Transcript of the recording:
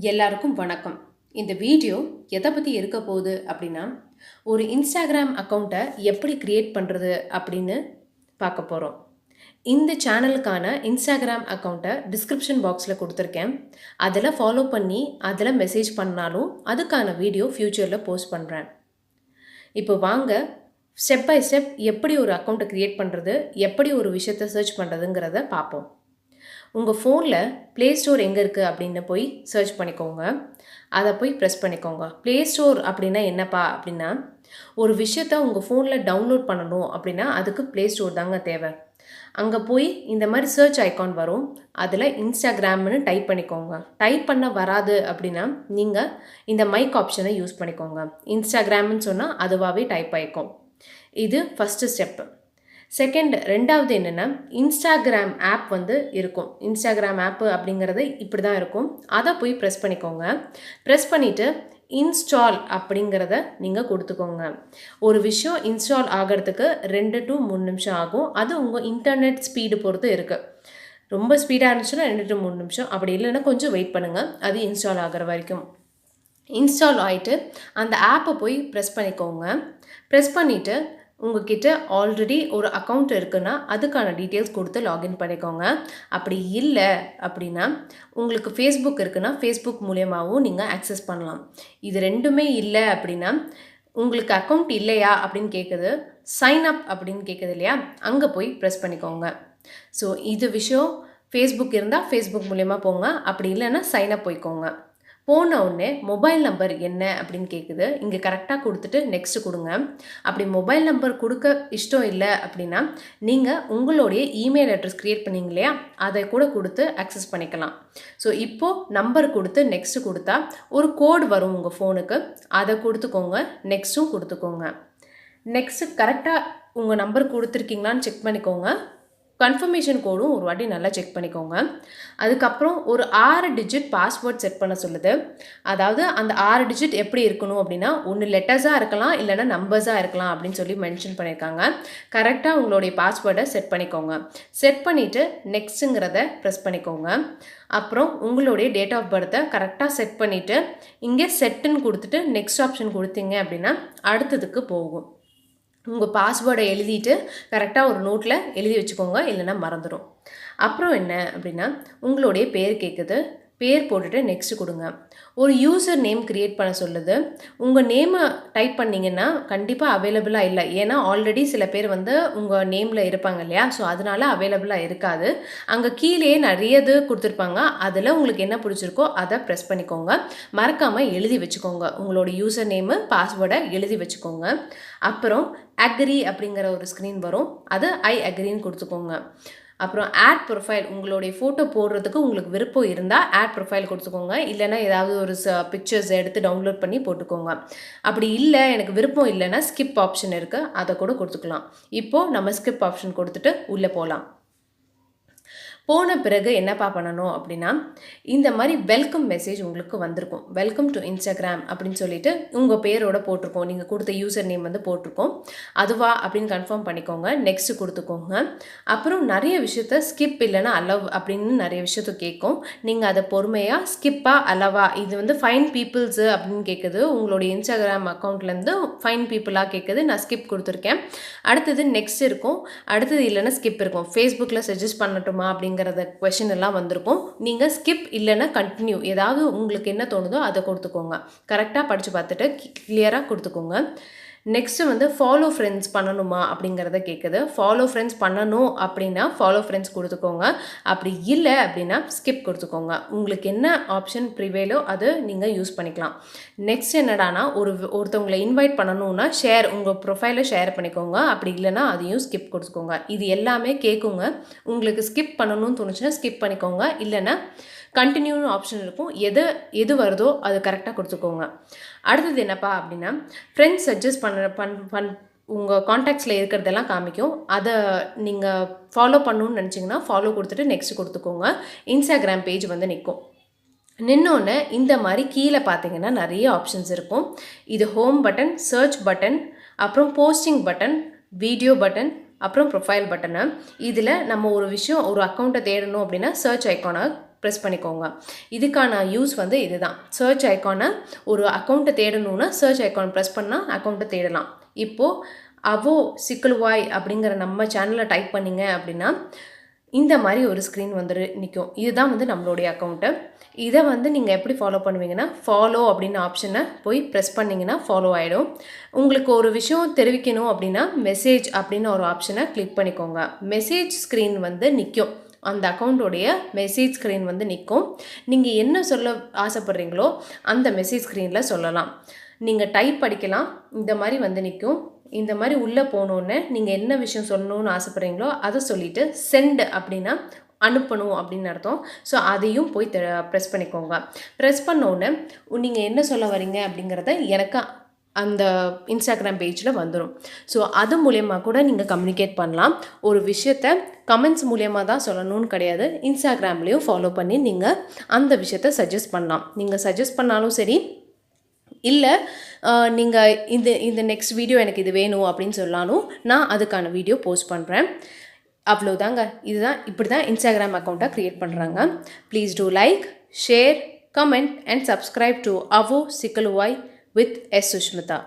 எல்லாருக்கும் வணக்கம். இந்த வீடியோ எதை பற்றி இருக்க போகுது அப்படின்னா, ஒரு இன்ஸ்டாகிராம் அக்கௌண்ட்டை எப்படி கிரியேட் பண்ணுறது அப்படின்னு பார்க்க போகிறோம். இந்த சேனலுக்கான இன்ஸ்டாகிராம் அக்கௌண்ட்டை டிஸ்கிரிப்ஷன் பாக்ஸில் கொடுத்துருக்கேன். அதில் ஃபாலோ பண்ணி அதில் மெசேஜ் பண்ணாலும் அதுக்கான வீடியோ ஃப்யூச்சரில் போஸ்ட் பண்ணுறேன். இப்போ வாங்க ஸ்டெப் பை ஸ்டெப் எப்படி ஒரு அக்கௌண்ட்டை க்ரியேட் பண்ணுறது, எப்படி ஒரு விஷயத்தை சர்ச் பண்ணுறதுங்கிறத பார்ப்போம். உங்கள் ஃபோனில் ப்ளே ஸ்டோர் எங்கே இருக்குது அப்படின்னு போய் சர்ச் பண்ணிக்கோங்க. அதை போய் ப்ரெஸ் பண்ணிக்கோங்க. ப்ளே ஸ்டோர் அப்படின்னா என்னப்பா அப்படின்னா, ஒரு விஷயத்த உங்கள் ஃபோனில் டவுன்லோட் பண்ணணும் அப்படின்னா அதுக்கு ப்ளே ஸ்டோர் தாங்க தேவை. அங்கே போய் இந்த மாதிரி சர்ச் ஐக்கான் வரும். அதில் இன்ஸ்டாகிராம்னு டைப் பண்ணிக்கோங்க. டைப் பண்ண வராது அப்படின்னா நீங்கள் இந்த மைக் ஆப்ஷனை யூஸ் பண்ணிக்கோங்க. இன்ஸ்டாகிராம்னு சொன்னால் அதுவாகவே டைப் ஆகிக்கும். இது ஃபஸ்ட்டு ஸ்டெப்பு. ரெண்டாவது என்னென்னா, இன்ஸ்டாகிராம் ஆப் இருக்கும். இன்ஸ்டாகிராம் ஆப்பு அப்படிங்கிறது இப்படி தான் இருக்கும். அதை போய் ப்ரெஸ் பண்ணிக்கோங்க. ப்ரெஸ் பண்ணிவிட்டு இன்ஸ்டால் அப்படிங்கிறத நீங்கள் கொடுத்துக்கோங்க. ஒரு விஷயம் இன்ஸ்டால் ஆகிறதுக்கு 2 to 3 நிமிஷம் ஆகும். அது உங்கள் இன்டர்நெட் ஸ்பீடு பொறுத்து இருக்குது. ரொம்ப ஸ்பீடாக இருந்துச்சுன்னா 2 to 3 நிமிஷம், அப்படி இல்லைன்னா கொஞ்சம் வெயிட் பண்ணுங்கள், அது இன்ஸ்டால் ஆகிற வரைக்கும். இன்ஸ்டால் ஆகிட்டு அந்த ஆப்பை போய் ப்ரெஸ் பண்ணிக்கோங்க. ப்ரெஸ் பண்ணிவிட்டு உங்ககிட்ட ஆல்ரெடி ஒரு அக்கௌண்ட் இருக்குன்னா அதுக்கான டீட்டெயில்ஸ் கொடுத்து லாகின் பண்ணிக்கோங்க. அப்படி இல்லை அப்படின்னா உங்களுக்கு ஃபேஸ்புக் இருக்குன்னா ஃபேஸ்புக் மூலியமாகவும் நீங்கள் ஆக்சஸ் பண்ணலாம். இது ரெண்டுமே இல்லை அப்படின்னா உங்களுக்கு அக்கௌண்ட் இல்லையா அப்படின்னு கேட்குது, சைன் அப் அப்படின்னு கேட்குது இல்லையா, அங்கே போய் ப்ரெஸ் பண்ணிக்கோங்க. ஸோ இது விஷயம் ஃபேஸ்புக் இருந்தால் ஃபேஸ்புக் மூலியமாக போங்க, அப்படி இல்லைன்னா சைன் அப் போய்க்கோங்க. போன உடனே மொபைல் நம்பர் என்ன அப்படின்னு கேட்குது. இங்கே கரெக்டாக கொடுத்துட்டு நெக்ஸ்ட்டு கொடுங்க. அப்படி மொபைல் நம்பர் கொடுக்க இஷ்டம் இல்லை அப்படின்னா நீங்கள் உங்களுடைய இமெயில் அட்ரஸ் க்ரியேட் பண்ணிங்க இல்லையா, அதை கூட கொடுத்து அக்சஸ் பண்ணிக்கலாம். ஸோ இப்போது நம்பர் கொடுத்து நெக்ஸ்ட்டு கொடுத்தா ஒரு கோடு வரும் உங்கள் ஃபோனுக்கு, அதை கொடுத்துக்கோங்க. நெக்ஸ்ட்டும் கொடுத்துக்கோங்க. நெக்ஸ்ட்டு கரெக்டாக உங்கள் நம்பர் கொடுத்துருக்கீங்களான்னு செக் பண்ணிக்கோங்க. கன்ஃபர்மேஷன் கோடும் ஒரு வாட்டி நல்லா செக் பண்ணிக்கோங்க. அதுக்கப்புறம் ஒரு 6 டிஜிட் பாஸ்வேர்ட் செட் பண்ண சொல்லுது. அதாவது அந்த 6 டிஜிட் எப்படி இருக்கணும் அப்படின்னா, ஒன்று லெட்டர்ஸாக இருக்கலாம், இல்லைனா நம்பர்ஸாக இருக்கலாம் அப்படின்னு சொல்லி மென்ஷன் பண்ணியிருக்காங்க. கரெக்டாக உங்களுடைய பாஸ்வேர்டை செட் பண்ணிக்கோங்க. செட் பண்ணிவிட்டு நெக்ஸ்ட்டுங்கிறத ப்ரெஸ் பண்ணிக்கோங்க. அப்புறம் உங்களுடைய டேட் ஆஃப் பர்த்தை கரெக்டாக செட் பண்ணிவிட்டு இங்கே செட்டுன்னு கொடுத்துட்டு நெக்ஸ்ட் ஆப்ஷன் கொடுத்தீங்க அப்படின்னா அடுத்ததுக்கு போகும். உங்கள் பாஸ்வேர்டை எழுதிட்டு கரெக்டாக ஒரு நோட்டில் எழுதி வச்சுக்கோங்க, இல்லைன்னா மறந்துடும். அப்புறம் என்ன அப்படின்னா, உங்களுடைய பேர் கேட்குது. பேர் போட்டுட்டு நெக்ஸ்ட்டு கொடுங்க. ஒரு யூசர் நேம் க்ரியேட் பண்ண சொல்லுது. உங்கள் நேமை டைப் பண்ணிங்கன்னா கண்டிப்பாக அவைலபிளாக இல்லை. ஏன்னா ஆல்ரெடி சில பேர் உங்கள் நேமில் இருப்பாங்க இல்லையா, ஸோ அதனால் அவைலபிளாக இருக்காது. அங்கே கீழே நிறைய இது கொடுத்துருப்பாங்க. அதில் உங்களுக்கு என்ன பிடிச்சிருக்கோ அதை ப்ரெஸ் பண்ணிக்கோங்க. மறக்காமல் எழுதி வச்சுக்கோங்க. உங்களோட யூசர் நேமு பாஸ்வேர்டை எழுதி வச்சுக்கோங்க. அப்புறம் அக்ரி அப்படிங்கிற ஒரு ஸ்க்ரீன் வரும். அது ஐ அக்ரின்னு கொடுத்துக்கோங்க. அப்புறம் ஆட் ப்ரொஃபைல், உங்களுடைய ஃபோட்டோ போடுறதுக்கு உங்களுக்கு விருப்பம் இருந்தால் ஆட் ப்ரொஃபைல் கொடுத்துக்கோங்க. இல்லைனா ஏதாவது ஒரு பிக்சர்ஸ் எடுத்து டவுன்லோட் பண்ணி போட்டுக்கோங்க. அப்படி இல்லை எனக்கு விருப்பம் இல்லைன்னா ஸ்கிப் ஆப்ஷன் இருக்குது, அதை கூட கொடுத்துக்கலாம். இப்போது நம்ம ஸ்கிப் ஆப்ஷன் கொடுத்துட்டு உள்ளே போகலாம். போன பிறகு என்னப்பா பண்ணணும் அப்படின்னா, இந்த மாதிரி வெல்கம் மெசேஜ் உங்களுக்கு வந்திருக்கும். வெல்கம் டு இன்ஸ்டாகிராம் அப்படின்னு சொல்லிட்டு உங்கள் பேரோட போட்டிருக்கோம். நீங்கள் கொடுத்த யூசர் நேம் போட்டிருக்கோம். அதுவா அப்படின்னு கன்ஃபார்ம் பண்ணிக்கோங்க. நெக்ஸ்ட்டு கொடுத்துக்கோங்க. அப்புறம் நிறைய விஷயத்த ஸ்கிப் இல்லைன்னா அலவ் அப்படின்னு நிறைய விஷயத்த கேட்கும். நீங்கள் அதை பொறுமையாக ஸ்கிப்பா அலவா, இது ஃபைன் பீப்புள்ஸு அப்படின்னு கேட்குது. உங்களுடைய இன்ஸ்டாகிராம் அக்கௌண்ட்லேருந்து ஃபைன் பீப்புளாக கேட்குது. நான் ஸ்கிப் கொடுத்துருக்கேன். அடுத்தது நெக்ஸ்ட் இருக்கும். அடுத்தது இல்லைன்னா ஸ்கிப் இருக்கும். ஃபேஸ்புக்கில் சஜஸ்ட் பண்ணட்டுமா அப்படிங்கிறத கொஸ்டின் எல்லாம் வந்திருக்கும். நீங்கள் ஸ்கிப் இல்லைன்னா கண்டினியூ, ஏதாவது உங்களுக்கு என்ன தோணுதோ அதை கொடுத்துக்கோங்க. கரெக்டாக படித்து பார்த்துட்டு கிளியராக கொடுத்துக்கோங்க. நெக்ஸ்ட்டு ஃபாலோ ஃப்ரெண்ட்ஸ் பண்ணணுமா அப்படிங்கிறத கேட்குது. ஃபாலோ ஃப்ரெண்ட்ஸ் பண்ணணும் அப்படின்னா ஃபாலோ ஃப்ரெண்ட்ஸ் கொடுத்துக்கோங்க. அப்படி இல்லை அப்படின்னா ஸ்கிப் கொடுத்துக்கோங்க. உங்களுக்கு என்ன ஆப்ஷன் ப்ரிவேலோ அது நீங்கள் யூஸ் பண்ணிக்கலாம். நெக்ஸ்ட் என்னடானா, ஒருத்தவங்களை இன்வைட் பண்ணணும்னா ஷேர், உங்கள் ப்ரொஃபைலை ஷேர் பண்ணிக்கோங்க. அப்படி இல்லைன்னா அதையும் ஸ்கிப் கொடுத்துக்கோங்க. இது எல்லாமே கேட்குங்க. உங்களுக்கு ஸ்கிப் பண்ணணும்னு தோணுச்சுன்னா ஸ்கிப் பண்ணிக்கோங்க. இல்லைன்னா கண்டினியூன்னு ஆப்ஷன் இருக்கும். எது வருதோ அது கரெக்டாக கொடுத்துக்கோங்க. அடுத்தது என்னப்பா அப்படின்னா, ஃப்ரெண்ட்ஸ் சஜஸ்ட் உங்கள் காண்டாக்ட்ஸில் இருக்கிறதெல்லாம் காமிக்கும். அதை நீங்கள் ஃபாலோ பண்ணணும்னு நினச்சிங்கன்னா ஃபாலோ கொடுத்துட்டு நெக்ஸ்ட் கொடுத்துக்கோங்க. இன்ஸ்டாகிராம் பேஜ் நிற்கும். நின்னோன்னு இந்த மாதிரி கீழே பார்த்தீங்கன்னா நிறைய ஆப்ஷன்ஸ் இருக்கும். இது ஹோம் பட்டன், சர்ச் பட்டன், அப்புறம் போஸ்டிங் பட்டன், வீடியோ பட்டன், அப்புறம் ப்ரொஃபைல் பட்டனு. இதில் நம்ம ஒரு விஷயம், ஒரு அக்கௌண்ட்டை தேடணும் அப்படின்னா சர்ச் ஐக்கானை ப்ரெஸ் பண்ணிக்கோங்க. இதுக்கான யூஸ் வந்து இதுதான். சர்ச் ஐக்கானை ஒரு அக்கௌண்ட்டை தேடணுன்னா சர்ச் ஐக்கான் ப்ரெஸ் பண்ணால் அக்கௌண்ட்டை தேடலாம். இப்போது அவோ சிக்கல்வாய் அப்படிங்கிற நம்ம சேனலில் டைப் பண்ணிங்க அப்படின்னா இந்த மாதிரி ஒரு ஸ்க்ரீன் வந்து நிற்கும். இதுதான் வந்து நம்மளுடைய அக்கௌண்ட்டு. இதை வந்து நீங்கள் எப்படி ஃபாலோ பண்ணுவீங்கன்னா, ஃபாலோ அப்படின்னு ஆப்ஷனை போய் ப்ரெஸ் பண்ணிங்கன்னா ஃபாலோ ஆகிடும். உங்களுக்கு ஒரு விஷயம் தெரிவிக்கணும் அப்படின்னா மெசேஜ் அப்படின்னு ஒரு ஆப்ஷனை கிளிக் பண்ணிக்கோங்க. மெசேஜ் ஸ்க்ரீன் வந்து நிற்கும். அந்த அக்கௌண்ட்டோடைய மெசேஜ் ஸ்க்ரீன் வந்து நிற்கும். நீங்கள் என்ன சொல்ல ஆசைப்பட்றீங்களோ அந்த மெசேஜ் ஸ்க்ரீனில் சொல்லலாம். நீங்கள் டைப் அடிக்கலாம், இந்த மாதிரி வந்து நிற்கும். இந்த மாதிரி உள்ளே போனோன்னே நீங்கள் என்ன விஷயம் சொல்லணும்னு ஆசைப்பட்றீங்களோ அதை சொல்லிவிட்டு சென்ட் அப்படின்னா அனுப்பணும் அப்படின்னு அர்த்தம். ஸோ அதையும் போய் ப்ரெஸ் பண்ணிக்கோங்க. ப்ரெஸ் பண்ணோன்னே நீங்கள் என்ன சொல்ல வரீங்க அப்படிங்கிறத எனக்கு அந்த இன்ஸ்டாகிராம் பேஜில் வந்துடும். ஸோ அது மூலயமா கூட நீங்கள் கம்யூனிகேட் பண்ணலாம். ஒரு விஷயத்த கமெண்ட்ஸ் மூலயமா தான் சொல்லணும்னு கிடையாது. இன்ஸ்டாகிராம்லேயும் ஃபாலோ பண்ணி நீங்கள் அந்த விஷயத்த சஜஸ்ட் பண்ணலாம். நீங்கள் சஜஸ்ட் பண்ணாலும் சரி, இல்லை நீங்கள் இந்த நெக்ஸ்ட் வீடியோ எனக்கு இது வேணும் அப்படின்னு சொன்னாலும் நான் அதுக்கான வீடியோ போஸ்ட் பண்ணுறேன். அவ்வளோதாங்க. இப்படி தான் இன்ஸ்டாகிராம் அக்கௌண்ட்டை க்ரியேட் பண்ணுறாங்க. Please do like, share, comment and subscribe to அவோ சிக்கலுவாய் with S. Sushmita.